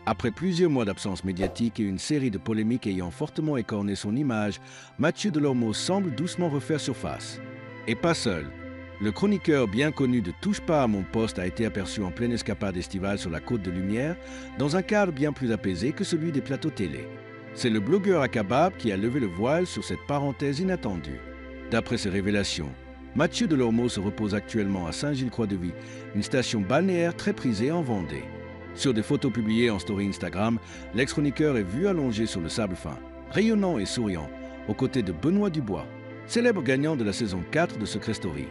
Après plusieurs mois d'absence médiatique et une série de polémiques ayant fortement écorné son image, Mathieu Delormeau semble doucement refaire surface. Et pas seul. Le chroniqueur bien connu de Touche pas à mon poste a été aperçu en pleine escapade estivale sur la côte de Lumière, dans un cadre bien plus apaisé que celui des plateaux télé. C'est le blogueur à kebab qui a levé le voile sur cette parenthèse inattendue. D'après ses révélations, Mathieu Delormeau se repose actuellement à Saint-Gilles-Croix-de-Vie, une station balnéaire très prisée en Vendée. Sur des photos publiées en story Instagram, l'ex-chroniqueur est vu allongé sur le sable fin, rayonnant et souriant, aux côtés de Benoît Dubois, célèbre gagnant de la saison 4 de Secret Story.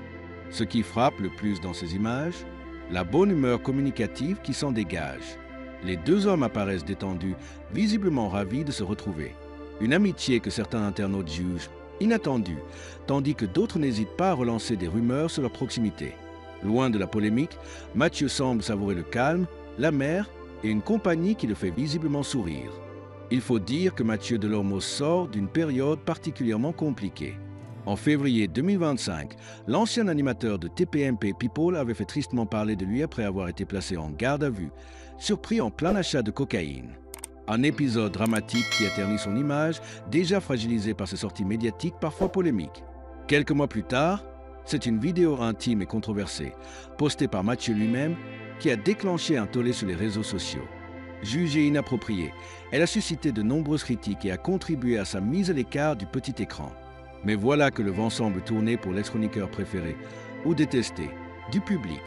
Ce qui frappe le plus dans ces images, la bonne humeur communicative qui s'en dégage. Les deux hommes apparaissent détendus, visiblement ravis de se retrouver. Une amitié que certains internautes jugent inattendue, tandis que d'autres n'hésitent pas à relancer des rumeurs sur leur proximité. Loin de la polémique, Mathieu semble savourer le calme, la mer et une compagnie qui le fait visiblement sourire. Il faut dire que Mathieu Delormeau sort d'une période particulièrement compliquée. En février 2025, l'ancien animateur de TPMP People avait fait tristement parler de lui après avoir été placé en garde à vue, surpris en plein achat de cocaïne. Un épisode dramatique qui a terni son image, déjà fragilisée par ses sorties médiatiques parfois polémiques. Quelques mois plus tard, c'est une vidéo intime et controversée, postée par Mathieu lui-même, qui a déclenché un tollé sur les réseaux sociaux. Jugée inappropriée, elle a suscité de nombreuses critiques et a contribué à sa mise à l'écart du petit écran. Mais voilà que le vent semble tourner pour l'ex-chroniqueur préféré, ou détesté, du public.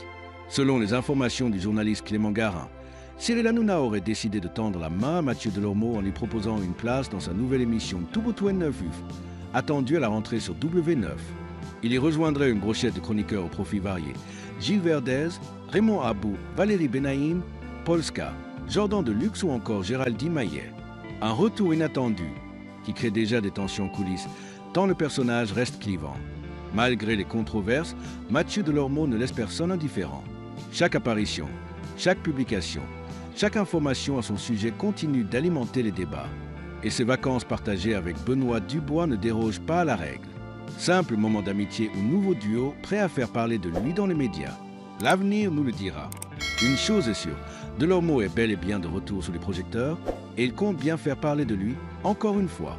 Selon les informations du journaliste Clément Garin, Cyril Hanouna aurait décidé de tendre la main à Mathieu Delormeau en lui proposant une place dans sa nouvelle émission Tubutouen Neufuf, attendue à la rentrée sur W9. Il y rejoindrait une brochette de chroniqueurs aux profils variés. Gilles Verdez, Raymond Abou, Valérie Benaïm, Polska, Jordan Deluxe ou encore Géraldine Maillet. Un retour inattendu qui crée déjà des tensions en coulisses, tant le personnage reste clivant. Malgré les controverses, Mathieu Delormeau ne laisse personne indifférent. Chaque apparition, chaque publication, chaque information à son sujet continue d'alimenter les débats. Et ses vacances partagées avec Benoît Dubois ne dérogent pas à la règle. Simple moment d'amitié ou nouveau duo prêt à faire parler de lui dans les médias. L'avenir nous le dira. Une chose est sûre, Delormeau est bel et bien de retour sous les projecteurs et il compte bien faire parler de lui encore une fois.